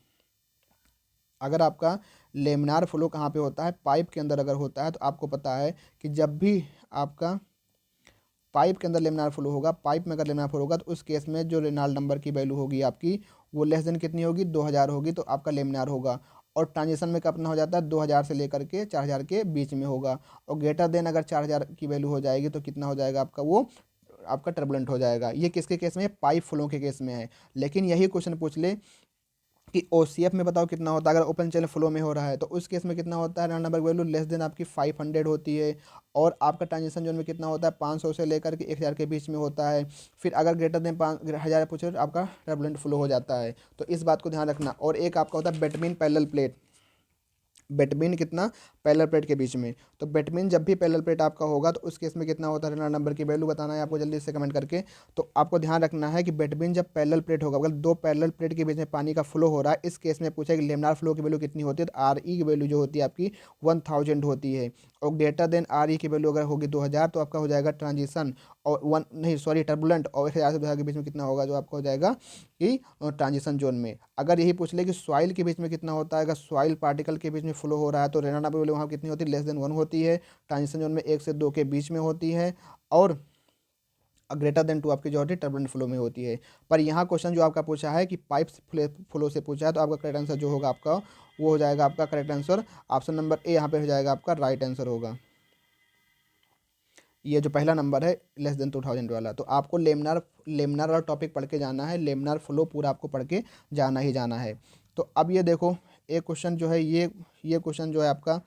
अगर आपका लेमिनार फ्लो कहाँ पे होता है, पाइप के अंदर अगर होता है, तो आपको पता है कि जब भी आपका पाइप के अंदर लेमिनार फ्लो होगा, पाइप में अगर लेमिनार फ्लो होगा, तो उस केस में जो रेनॉल्ड नंबर की वैल्यू होगी आपकी, वो लेस देन कितनी होगी, 2000 होगी, तो आपका लेमिनार होगा। और ट्रांजिशन में कितना हो जाता है, 2000 से लेकर के 4000 के बीच में होगा। और ग्रेटर देन अगर 4000 की वैल्यू हो जाएगी तो कितना हो जाएगा आपका, वो आपका टर्बुलेंट हो जाएगा। ये किसके केस में है, पाइप फ्लो के केस में है। लेकिन यही क्वेश्चन पूछ ले कि ओसीएफ में बताओ कितना होता है, अगर ओपन चैनल फ्लो में हो रहा है तो उस केस में कितना होता है, random number value less than आपकी 500 होती है। और आपका ट्रांजिशन जोन में कितना होता है, 500 से लेकर के 1000 के बीच में होता है। फिर अगर ग्रेटर देन 5000 पूछे तो आपका टर्बुलेंट फ्लो हो जाता है। तो इस बात को ध्यान रखना। और एक आपका होता है बेटमीन पैरेलल प्लेट, बेटमीन कितना, पैरेलल प्लेट के बीच में। तो बेटमीन जब भी पैरेलल प्लेट आपका होगा तो उस केस में कितना होता है, रेनॉल्ड नंबर की वैल्यू बताना है आपको जल्दी से कमेंट करके। तो आपको ध्यान रखना है कि बेटमीन जब पैरेलल प्लेट होगा, अगर दो पैरेलल प्लेट के बीच में पानी का फ्लो हो रहा है, इस केस में पूछा कि लेमिनार फ्लो की वैल्यू कितनी होती है, तो आर ई की वैल्यू जो होती है आपकी 1000 होती है। और ग्रेटर देन आर ई की वैल्यू अगर होगी 2000, तो आपका हो जाएगा ट्रांजिशन। और वन नहीं सॉरी टर्बुलेंट। और 1000 से 2000 के बीच में कितना होगा, जो आपका हो जाएगा कि ट्रांजिशन जोन में। अगर यही पूछ ले कि सॉइल के बीच में कितना होता है, अगर सॉइल पार्टिकल के बीच में फ्लो हो रहा है, तो रेनॉल्ड नंबर वैल्यू वहाँ कितनी होती है, लेस देन 1 होती है। ट्रांजिशन जोन में 1 से 2 के बीच में होती है। और ग्रेटर देन 2 आपकी जो होती है टर्बुलेंट फ्लो में होती है। पर यहाँ क्वेश्चन जो आपका पूछा है कि पाइप फ्लो से पूछा है, तो आपका करेक्ट आंसर जो होगा आपका, वो हो जाएगा आपका correct answer option number A यहाँ पे हो जाएगा आपका राइट आंसर होगा। ये जो पहला नंबर है लेस देन 2000 वाला, तो आपको लेमिनार लेमिनार वाला टॉपिक पढ़ के जाना है, लेमिनार फ्लो पूरा आपको पढ़ के जाना ही जाना है। तो अब ये देखो एक क्वेश्चन जो है, ये क्वेश्चन जो है आपका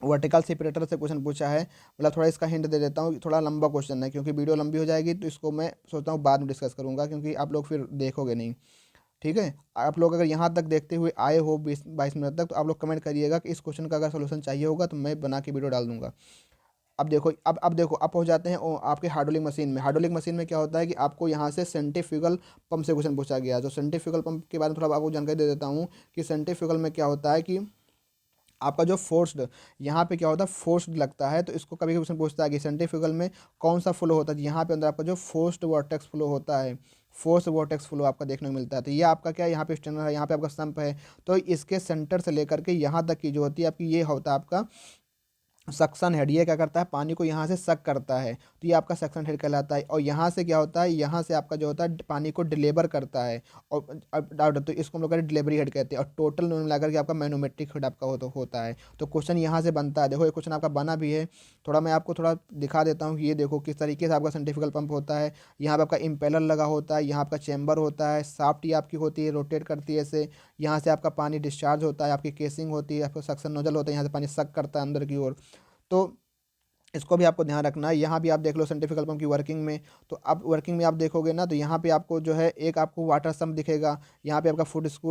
वर्टिकल सेपरेटर से क्वेश्चन पूछा है। मतलब थोड़ा इसका हिंट दे देता हूँ, थोड़ा लंबा क्वेश्चन है, क्योंकि वीडियो लंबी हो जाएगी तो इसको मैं सोचता हूँ बाद में डिस्कस करूँगा, क्योंकि आप लोग फिर देखोगे नहीं। ठीक है, आप लोग अगर यहाँ तक देखते हुए आए हो 20-22 मिनट तक, तो आप लोग कमेंट करिएगा कि इस क्वेश्चन का अगर सोल्यूशन चाहिए होगा तो मैं बना के वीडियो डाल दूंगा। अब देखो, अब देखो, अब पहुंच जाते हैं आपके हाइड्रोलिक मशीन में। हाइड्रोलिक मशीन में क्या होता है कि आपको यहाँ से सेंट्रीफ्यूगल पंप से क्वेश्चन पूछा गया है। तो सेंट्रीफ्यूगल पंप के बारे में थोड़ा आपको जानकारी दे देता हूँ कि सेंट्रीफ्यूगल में क्या होता है कि आपका जो फोर्स्ड, यहाँ पे क्या होता है, फोर्स्ड लगता है। तो इसको कभी क्वेश्चन पूछता है कि सेंट्रीफ्यूगल में कौन सा फ्लो होता है, यहाँ पे अंदर आपका जो फोर्स्ड वॉर्टेक्स फ्लो होता है, फोर्स वॉर्टेक्स फ्लो आपका देखने को मिलता है। तो ये आपका क्या है, यहाँ पे स्टैंडर्ड है, यहाँ पे आपका संप है। तो इसके सेंटर से लेकर के यहाँ तक की जो होती है आपकी, ये होता है आपका सक्शन हेड। ये क्या करता है, पानी को यहाँ से सक करता है, तो ये आपका सक्शन हेड कहलाता है। और यहाँ से क्या होता है, यहाँ से आपका जो होता है पानी को डिलीवर करता है। और डाउट, तो इसको हम लोग डिलीवरी हेड कहते हैं। और टोटल मिलाकर के आपका मैनोमेट्रिक हेड आपका होता है। तो क्वेश्चन यहाँ से बनता है। देखो ये क्वेश्चन आपका बना भी है, थोड़ा मैं आपको थोड़ा दिखा देता हूँ कि ये देखो किस तरीके से आपका सेंट्रीफ्यूगल पंप होता है। यहाँ पे आपका इम्पेलर लगा होता है, यहाँ आपका चैम्बर होता है, शाफ्ट ये आपकी होती है, रोटेट करती है ऐसे। यहाँ से आपका पानी डिस्चार्ज होता है, आपकी केसिंग होती है, आपका सक्शन नोजल होता है, यहाँ से पानी सक करता है अंदर की ओर। तो इसको भी आपको ध्यान रखना है। यहाँ भी आप देख लो सेंट्रीफ्यूगल पंप की वर्किंग में। तो आप वर्किंग में आप देखोगे ना, तो यहाँ पे आपको जो है एक आपको वाटर सम्प दिखेगा। यहाँ पे आपका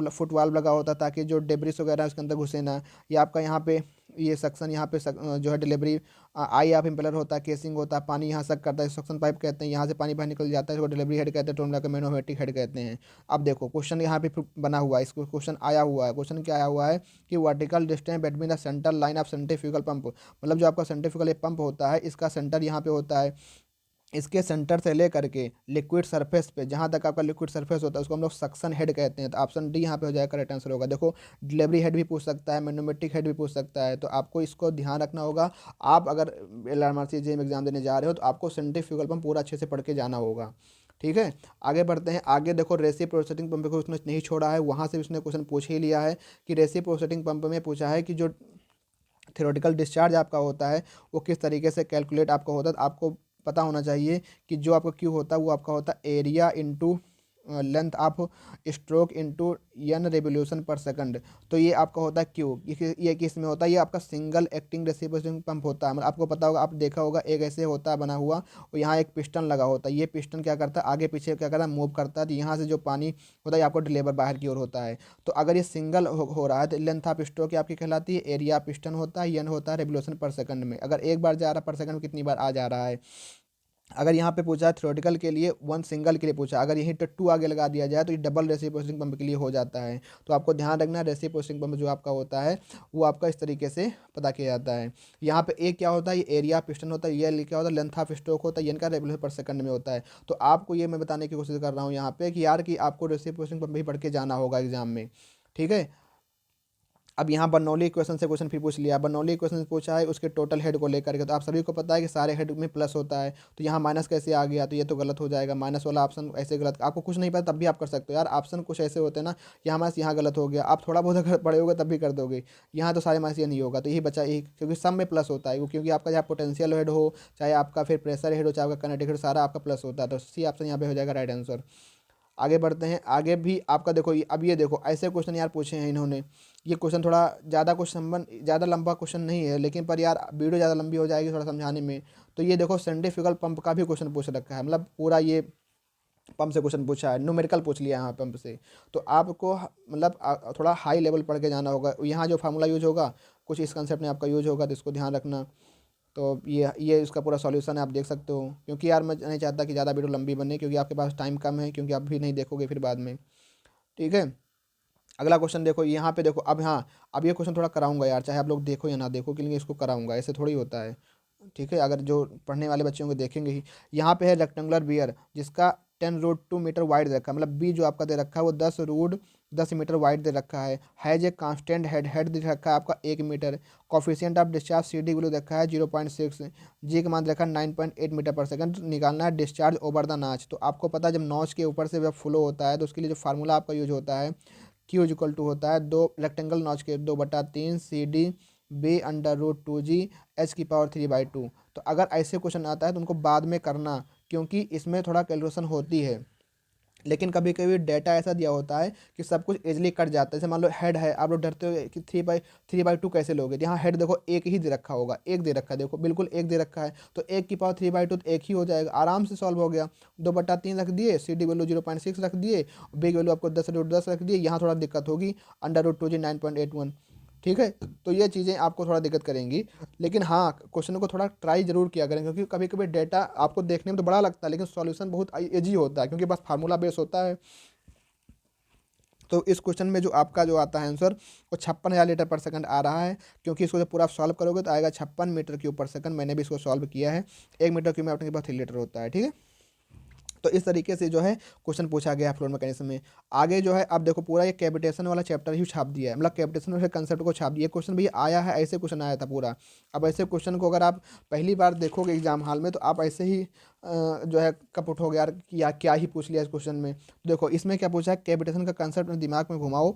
फुट वाल्व लगा होता है, ताकि जो डेब्रिस वगैरह उसके अंदर घुसे ना। ये आपका यहाँ पे ये सक्शन, यहाँ पे जो है डिलीवरी आई आप इम्पेलर होता है, केसिंग होता है, पानी यहाँ सक करता है, सक्शन पाइप कहते हैं, यहाँ से पानी बाहर निकल जाता है, इसको डिलीवरी हेड कहते हैं, टोन मिलाकर मैनोमेट्रिक हेड कहते हैं। अब देखो क्वेश्चन यहाँ पे बना हुआ है, इसको क्वेश्चन आया हुआ है। क्वेश्चन क्या आया हुआ है कि vertical distance between the centre line of centrifugal pump. मतलब जो आपका सेंट्रीफ्यूगल पंप होता है, इसका सेंटर यहाँ पे होता है। इसके सेंटर से लेकर के लिक्विड सरफेस पे, जहाँ तक आपका लिक्विड सरफेस होता है, उसको हम लोग सक्शन हेड कहते हैं। तो ऑप्शन डी यहाँ पे हो जाएगा, करेक्ट आंसर होगा। देखो डिलीवरी हेड भी पूछ सकता है, मैनोमेट्रिक हेड भी पूछ सकता है, तो आपको इसको ध्यान रखना होगा। आप अगर LRMRC जेम एग्जाम देने जा रहे हो, तो आपको सेंट्रीफ्यूगल पंप पूरा अच्छे से पढ़ के जाना होगा। ठीक है, आगे बढ़ते हैं। आगे देखो रेसिप्रोकेटिंग पंप को उसने नहीं छोड़ा है, वहाँ से उसने क्वेश्चन पूछ ही लिया है कि रेसिप्रोकेटिंग पंप में पूछा है कि जो थ्योरेटिकल डिस्चार्ज आपका होता है वो किस तरीके से कैलकुलेट आपका होता है। तो आपको पता होना चाहिए कि जो आपका क्यू होता है वो आपका होता है area into length of stroke into N revolution per second. तो ये आपका होता है क्यू, ये किस में होता है, ये आपका सिंगल एक्टिंग रेसिप्रोकेटिंग पंप होता है। मतलब आपको पता होगा, आप देखा होगा, एक ऐसे होता है बना हुआ और यहाँ एक पिस्टन लगा होता है। ये पिस्टन क्या करता है, आगे पीछे क्या करता है, मूव करता है। तो यहाँ से जो पानी होता है ये आपको डिलीवर बाहर की ओर होता है। तो अगर ये सिंगल हो रहा है तो लेंथ ऑफ स्ट्रोक आपकी कहलाती है, एरिया पिस्टन होता है, एन होता है रेवोल्यूशन पर सेकंड में। अगर एक बार जा रहा है पर सेकंड में कितनी बार आ जा रहा है। अगर यहाँ पे पूछा है थ्योरेटिकल के लिए वन सिंगल के लिए पूछा, अगर यही टू आगे लगा दिया जाए तो ये डबल रेसिप्रोकेटिंग पंप के लिए हो जाता है। तो आपको ध्यान रखना है रेसिप्रोकेटिंग पंप जो आपका होता है वो आपका इस तरीके से पता किया जाता है। यहाँ पे एक क्या होता है, ये एरिया पिस्टन होता है, ये क्या होता है, लेंथ ऑफ स्ट्रोक होता है, ये इनका रेवोल्यूशन पर सेकंड में होता है। तो आपको ये मैं बताने की कोशिश कर रहा हूँ यहाँ पे कि यार कि आपको रेसिप्रोकेटिंग पंप भी पढ़ के जाना होगा एग्जाम में, ठीक है। अब यहाँ बर्नौली क्वेश्चन से क्वेश्चन फिर पूछ लिया, बर्नौली क्वेश्चन पूछा है उसके टोटल हेड को लेकर के। तो आप सभी को पता है कि सारे हेड में प्लस होता है, तो यहाँ माइनस कैसे आ गया, तो ये तो गलत हो जाएगा। माइनस वाला ऑप्शन ऐसे गलत, आपको कुछ नहीं पता तब भी आप कर सकते हो यार। ऑप्शन कुछ ऐसे होते हैं ना, यहाँ माइनस यहाँ गलत हो गया, आप थोड़ा बहुत अगर पढ़े होगे तब भी कर दोगे। यहाँ तो सारे माइनस ये नहीं होगा, तो यही बचा एक, क्योंकि सब में प्लस होता है वो, क्योंकि आपका चाहे पोटेंशियल हेड हो, चाहे आपका फिर प्रेशर हेड हो, चाहे आपका कनेक्टिक हेड, सारा आपका प्लस होता है। तो सी ऑप्शन यहाँ पे हो जाएगा राइट आंसर। आगे बढ़ते हैं। आगे भी आपका देखो अब ये देखो ऐसे क्वेश्चन यार पूछे हैं इन्होंने। ये क्वेश्चन थोड़ा ज़्यादा ज़्यादा लंबा क्वेश्चन नहीं है, लेकिन पर यार वीडियो ज़्यादा लंबी हो जाएगी थोड़ा समझाने में। तो ये देखो सेंट्रीफ्यूगल पंप का भी क्वेश्चन पूछ रखा है, मतलब पूरा ये पंप से क्वेश्चन पूछा है, न्यूमेरिकल पूछ लिया यहाँ पंप से। तो आपको मतलब थोड़ा हाई लेवल पढ़ के जाना होगा। यहाँ जो फार्मूला यूज होगा कुछ इस कंसेप्ट में आपका यूज होगा, तो इसको ध्यान रखना। तो ये इसका पूरा सॉल्यूशन है, आप देख सकते हो। क्योंकि यार मैं नहीं चाहता कि ज़्यादा वीडियो लंबी बने, क्योंकि आपके पास टाइम कम है, क्योंकि आप भी नहीं देखोगे फिर बाद में, ठीक है। अगला क्वेश्चन देखो, यहाँ पे देखो। अब हाँ, अब ये क्वेश्चन थोड़ा कराऊंगा यार, चाहे आप लोग देखो या ना देखो, कि लेकिन इसको कराऊंगा, ऐसे थोड़ी होता है, ठीक है। अगर जो पढ़ने वाले बच्चे होंगे देखेंगे ही। यहाँ पे है रेक्टेंगुलर बियर जिसका 10√2 मीटर वाइड दे रखा है, मतलब बी जो आपका दे रखा है वो 10√10 मीटर वाइड दे रखा है। Has a constant head, head दे रखा है आपका 1 metre. Coefficient of discharge C D value देखा है 0.6, जी का मान रखा है 9.8 मीटर पर सेकंड। निकालना है डिस्चार्ज ओवर द नॉच। तो आपको पता है जब नॉच के ऊपर से जब फ्लो होता है तो उसके लिए जो फार्मूला आपका यूज होता है, क्यू इक्वल टू होता है दो रेक्टेंगल नॉच के 2/3 C D B under root 2 G h⁻³ तो अगर ऐसे क्वेश्चन आता है तो उनको बाद में करना, क्योंकि इसमें थोड़ा कैलकुलेशन होती है। लेकिन कभी कभी डेटा ऐसा दिया होता है कि सब कुछ इजीली कट जाता है। जैसे मान लो हेड है, आप लोग डरते हो कि 3/2 कैसे लोगे, यहाँ हेड देखो एक ही दे रखा होगा, एक दे रखा है, देखो बिल्कुल एक दे रखा है, तो 1 की पावर 3/2 तो एक ही हो जाएगा, आराम से सॉल्व हो गया। 2/3 रख दिए, सी डी वैल्यू 0.6 रख दिए, बी की वैल्यू आपको 10√10 रख दिए। यहाँ थोड़ा दिक्कत होगी, अंडर रूट 2 जी 9.81, ठीक है। तो ये चीज़ें आपको थोड़ा दिक्कत करेंगी, लेकिन हाँ क्वेश्चन को थोड़ा ट्राई जरूर किया करें, क्योंकि कभी कभी डेटा आपको देखने में तो बड़ा लगता है लेकिन सॉल्यूशन बहुत इजी होता है, क्योंकि बस फार्मूला बेस होता है। तो इस क्वेश्चन में जो आपका जो आता है आंसर वो 56,000 लीटर पर सेकंड आ रहा है, क्योंकि इसको जब पूरा आप सॉल्व करोगे तो आएगा 56 मीटर क्यूब पर सेकंड। मैंने भी इसको सॉल्व किया है। 1 मीटर क्यूब में अपने के पास 3 लीटर होता है, ठीक है। तो इस तरीके से जो है क्वेश्चन पूछा गया है फ्लूइड मैकेनिज्म में। आगे जो है अब देखो पूरा ये कैविटेशन वाला चैप्टर ही छाप दिया है, मतलब कैविटेशन वाले कंसेप्ट को छाप दिया। क्वेश्चन भी आया है, ऐसे क्वेश्चन आया था पूरा। अब ऐसे क्वेश्चन को अगर आप पहली बार देखोगे एग्जाम हॉल में तो आप ऐसे ही जो है कप उठोगे यार कि यार क्या ही पूछ लिया इस क्वेश्चन में। तो देखो इसमें क्या पूछा है, कैविटेशन का कंसेप्ट दिमाग में घुमाओ।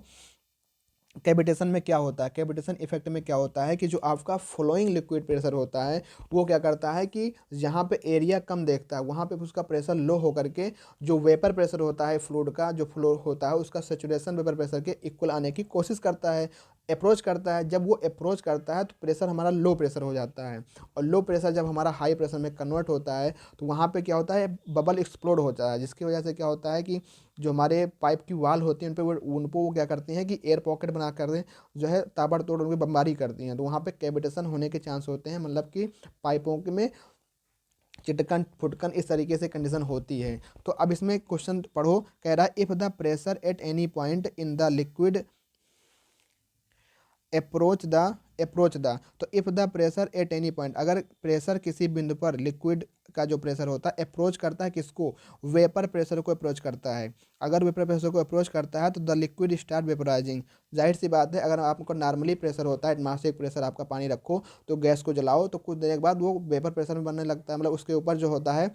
कैविटेशन में क्या होता है, कैविटेशन इफेक्ट में क्या होता है कि जो आपका फ्लोइंग लिक्विड प्रेशर होता है वो क्या करता है कि जहाँ पे एरिया कम देखता है वहाँ पे उसका प्रेशर लो होकर के जो वेपर प्रेशर होता है फ्लूइड का जो फ्लो होता है उसका सेचुरेशन वेपर प्रेशर के इक्वल आने की कोशिश करता है, अप्रोच करता है। जब वो अप्रोच करता है तो प्रेशर हमारा लो प्रेशर हो जाता है, और लो प्रेशर जब हमारा हाई प्रेशर में कन्वर्ट होता है तो वहाँ पे क्या होता है, बबल एक्सप्लोड होता है, जिसकी वजह से क्या होता है कि जो हमारे पाइप की वाल होती है उन पे वो क्या करती हैं कि एयर पॉकेट बना कर दें, जो है ताबड़तोड़ उनकी बमबारी करती हैं। तो वहाँ पे कैविटेशन होने के चांस होते हैं, मतलब कि पाइपों के में चिटकन फुटकन इस तरीके से कंडीशन होती है। तो अब इसमें क्वेश्चन पढ़ो, कह रहा है if the pressure at any point in the liquid approach the तो if the pressure at any point, अगर प्रेशर किसी बिंदु पर लिक्विड का जो प्रेशर होता है अप्रोच करता है किसको, वेपर प्रेशर को अप्रोच करता है। अगर वेपर प्रेशर को अप्रोच करता है तो द लिक्विड स्टार्ट वेपराइजिंग। जाहिर सी बात है, अगर आपको नॉर्मली प्रेशर होता है एटमॉस्फेरिक प्रेशर आपका पानी रखो तो गैस को जलाओ तो कुछ देर के बाद वो वेपर प्रेशर में बनने लगता है, मतलब उसके ऊपर जो होता है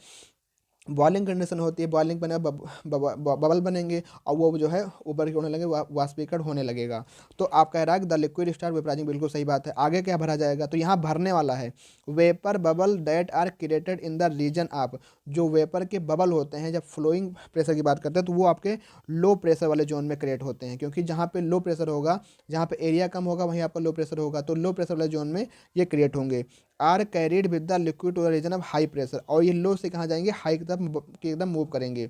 बॉइलिंग कंडीशन होती है, बॉइलिंग बने बबल बनेंगे और वो जो है ऊपर की होने लगे, वाष्पीकरण होने लगेगा। तो आप कह रहा है कि द लिक्विड स्टार्ट वेपराइजिंग, बिल्कुल सही बात है। आगे क्या भरा जाएगा, तो यहाँ भरने वाला है vapour bubble that are created in the region of, जो वेपर के बबल होते हैं, जब फ्लोइंग प्रेशर की बात करते हैं तो वो आपके लो प्रेशर वाले जोन में क्रिएट होते हैं, क्योंकि जहाँ पे लो प्रेशर होगा, जहाँ पे एरिया कम होगा वहीं आपका लो प्रेशर होगा, तो लो प्रेशर वाले जोन में ये क्रिएट होंगे। Are carried with the liquid to the region of high pressure, और ये लो से कहाँ जाएंगे, हाई की तरफ की एकदम मूव करेंगे।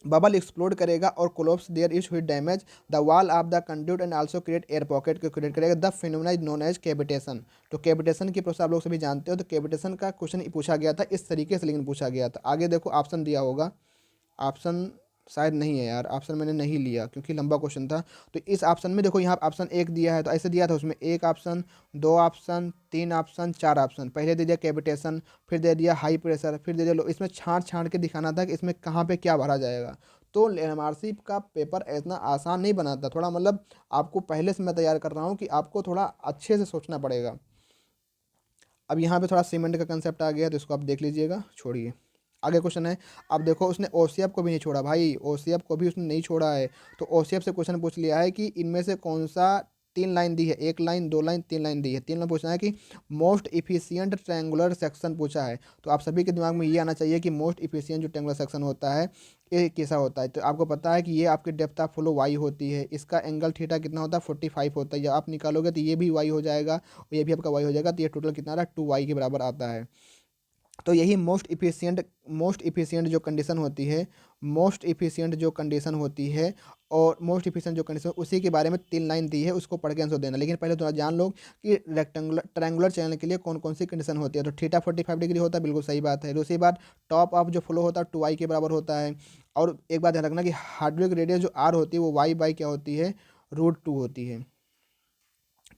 बबल एक्सप्लोड करेगा और collapse there is huge damage the wall of the conduit and also create air pocket को क्रिएट करेगा। The phenomena is known as cavitation. तो कैविटेशन की प्रोसेस आप लोग सभी जानते हो, तो कैविटेशन का क्वेश्चन पूछा गया था इस तरीके से, लेकिन पूछा गया था। आगे देखो ऑप्शन दिया होगा, ऑप्शन शायद नहीं है यार, ऑप्शन मैंने नहीं लिया क्योंकि लंबा क्वेश्चन था। तो इस ऑप्शन में देखो, यहाँ ऑप्शन एक दिया है तो ऐसे दिया था, उसमें एक ऑप्शन, दो ऑप्शन, तीन ऑप्शन, चार ऑप्शन। पहले दे दिया कैविटेशन, फिर दे दिया हाई प्रेशर, फिर दे दिया लो। इसमें छांट छांट के दिखाना था कि इसमें कहाँ पे क्या भरा जाएगा। तो एमआरसी का पेपर इतना आसान नहीं बनाता, थोड़ा मतलब आपको पहले से मैं तैयार कर रहा हूँ कि आपको थोड़ा अच्छे से सोचना पड़ेगा। अब यहाँ पे थोड़ा सीमेंट का कंसेप्ट आ गया तो इसको आप देख लीजिएगा, छोड़िए। आगे क्वेश्चन है, अब देखो उसने ओसीएफ को भी नहीं छोड़ा भाई, ओसीएफ को भी उसने नहीं छोड़ा है। तो ओसीएफ से क्वेश्चन पूछ लिया है कि इनमें से कौन सा, तीन लाइन दी है, एक लाइन, दो लाइन, तीन लाइन दी है, तीन लाइन पूछना है कि मोस्ट इफिशियंट ट्रायंगुलर सेक्शन पूछा है। तो आप सभी के दिमाग में ये आना चाहिए कि मोस्ट इफिशियंट जो ट्रायंगुलर सेक्शन होता है ये कैसा होता है। तो आपको पता है कि ये आपकी डेप्थ ऑफ फ्लो वाई होती है, इसका एंगल थीटा कितना होता है, 45 होता है। या आप निकालोगे तो ये भी वाई हो जाएगा और ये भी आपका वाई हो जाएगा, तो ये टोटल कितना आ रहा है, 2y के बराबर आता है। तो यही मोस्ट इफिशियंट जो कंडीशन होती है, मोस्ट इफिशियंट जो कंडीशन होती है, और मोस्ट इफिशियंट जो कंडीशन, उसी के बारे में तीन लाइन दी है, उसको पढ़ के आंसर देना। लेकिन पहले थोड़ा जान लो कि रेक्टेंगुलर ट्रायंगुलर चैनल के लिए कौन कौन सी कंडीशन होती है। तो थीटा 45 डिग्री होता है, बिल्कुल सही बात है। दूसरी बात, टॉप ऑफ जो फ्लो होता है 2y के बराबर होता है। और एक बात ध्यान रखना कि हार्डवेयर रेडियस जो आर होती है वो वाई बाई क्या होती है, √2 होती है।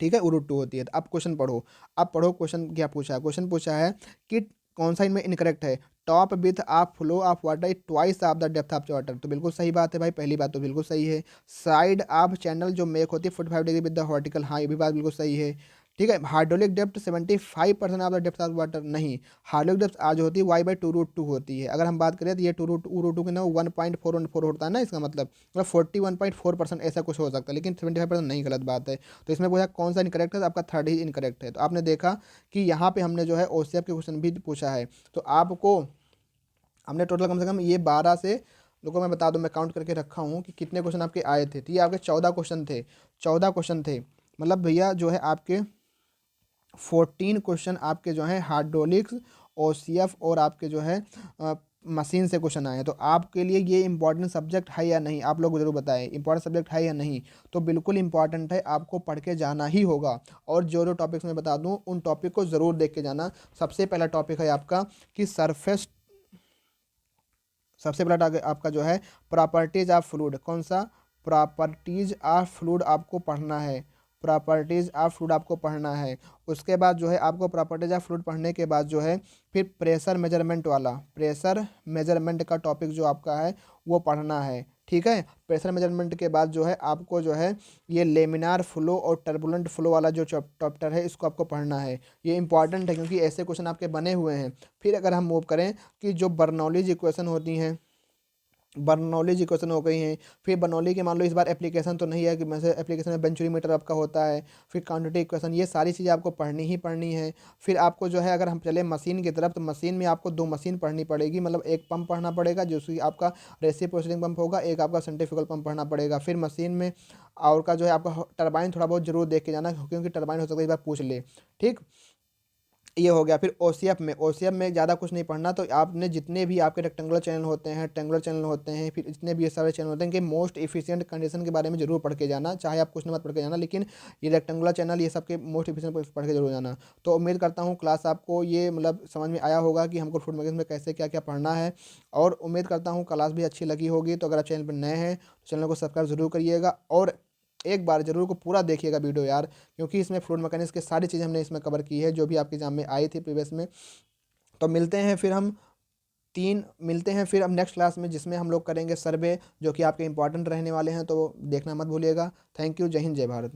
ठीक है, √2 होती है। तो अब क्वेश्चन पढ़ो, अब पढ़ो क्वेश्चन क्या पूछा है। क्वेश्चन पूछा है कि कौन सा इनमें इनकरेक्ट है, top width of flow of water is twice of the depth of water. तो बिल्कुल सही बात है भाई, पहली बात तो बिल्कुल सही है। साइड ऑफ चैनल जो मेक होती है 45 डिग्री विद द वर्टिकल, हाँ ये भी बात बिल्कुल सही है। ठीक है, hydraulic depth 75% of the depth of water, नहीं, हाइड्रोलिक डेप्थ आज होती है y/2√2 होती है। अगर हम बात करें तो ये 2√2 के ना 1.414 होता है ना, इसका मतलब 41.4% ऐसा कुछ हो सकता है, लेकिन 75% नहीं, गलत बात है। तो इसमें पूछा कौन सा इनकरेक्ट है, तो आपका थर्ड ही इनकरेक्ट है। तो आपने देखा कि यहाँ पे हमने जो है ओसीएफ के क्वेश्चन भी पूछा है, तो आपको हमने टोटल कम से कम ये 12 से, देखो मैं बता दूं, मैं काउंट करके रखा हूँ कि कितने क्वेश्चन आपके आए थे। तो ये आपके 14 क्वेश्चन थे, 14 क्वेश्चन थे। मतलब भैया जो है आपके 14 क्वेश्चन आपके जो है हाइड्रोलिक्स, ओसीएफ और आपके जो है मशीन से क्वेश्चन आए हैं। तो आपके लिए ये इंपॉर्टेंट सब्जेक्ट है या नहीं, आप लोग जरूर बताएं, इंपॉर्टेंट सब्जेक्ट है या नहीं। तो बिल्कुल इंपॉर्टेंट है, आपको पढ़ के जाना ही होगा। और जो जो टॉपिक्स मैं बता दूं उन टॉपिक को ज़रूर देख के जाना। सबसे पहला टॉपिक है आपका कि सरफेस, सबसे पहला टारगेट आपका जो है प्रॉपर्टीज ऑफ फ्लूइड, कौन सा, प्रॉपर्टीज ऑफ फ्लूइड आपको पढ़ना है, प्रॉपर्टीज ऑफ फ्लूइड आपको पढ़ना है। उसके बाद जो है आपको प्रॉपर्टीज ऑफ फ्लूइड पढ़ने के बाद जो है फिर प्रेशर मेजरमेंट वाला, प्रेशर मेजरमेंट का टॉपिक जो आपका है वो पढ़ना है। ठीक है, प्रेशर मेजरमेंट के बाद जो है आपको जो है ये लेमिनार फ्लो और टर्बुलेंट फ्लो वाला जो चैप्टर है इसको आपको पढ़ना है। ये इंपॉर्टेंट है क्योंकि ऐसे क्वेश्चन आपके बने हुए हैं। फिर अगर हम मूव करें कि जो बर्नौलीज इक्वेशन होती हैं, बर्नौली जी क्वेश्चन हो गई हैं। फिर बर्नौली के मान लो इस बार एप्लीकेशन तो नहीं है कि वैसे एप्लीकेशन में बेंचुरी मीटर आपका होता है, फिर क्वांटिटी इक्वेशन, ये सारी चीज़ें आपको पढ़नी ही पढ़नी है। फिर आपको जो है अगर हम चले मशीन की तरफ, तो मशीन में आपको दो मशीन पढ़नी पड़ेगी, मतलब एक पंप पढ़ना पड़ेगा जो कि आपका रेसिप्रोकेटिंग पंप होगा, एक आपका सेंट्रीफ्यूगल पंप पढ़ना पड़ेगा। फिर मशीन में और का जो है आपका टरबाइन थोड़ा बहुत जरूर देख के जाना, क्योंकि टरबाइन हो सकता है इस बार पूछ ले। ठीक, ये हो गया। फिर ओसीएफ में ज़्यादा कुछ नहीं पढ़ना। तो आपने जितने भी आपके रेक्टेंगुलर चैनल होते हैं, ट्रेंगुलर चैनल होते हैं, फिर जितने भी ये सारे चैनल होते हैं, कि मोस्ट इफिशिएंट कंडीशन के बारे में जरूर पढ़ के जाना, चाहे आप कुछ न मत पढ़ के जाना, लेकिन ये रेक्टेंगुलर चैनल ये सबके मोस्ट इफिशिएंट पढ़ के जरूर जाना। तो उम्मीद करता हूँ क्लास आपको ये मतलब समझ में आया होगा कि हमको फूड मैगजीन में कैसे क्या क्या पढ़ना है, और उम्मीद करता हूँ क्लास भी अच्छी लगी होगी। तो अगर आप चैनल पर नए हैं तो चैनल को सब्सक्राइब जरूर करिएगा, और एक बार जरूर को पूरा देखिएगा वीडियो यार, क्योंकि इसमें फ्लूइड मैकेनिक्स की सारी चीज़ें हमने इसमें कवर की है जो भी आपके एग्जाम में आई थी प्रीवियस में। तो मिलते हैं फिर हम नेक्स्ट क्लास में, जिसमें हम लोग करेंगे सर्वे, जो कि आपके इंपॉर्टेंट रहने वाले हैं। तो देखना मत भूलिएगा। थैंक यू, जय हिंद, जय भारत।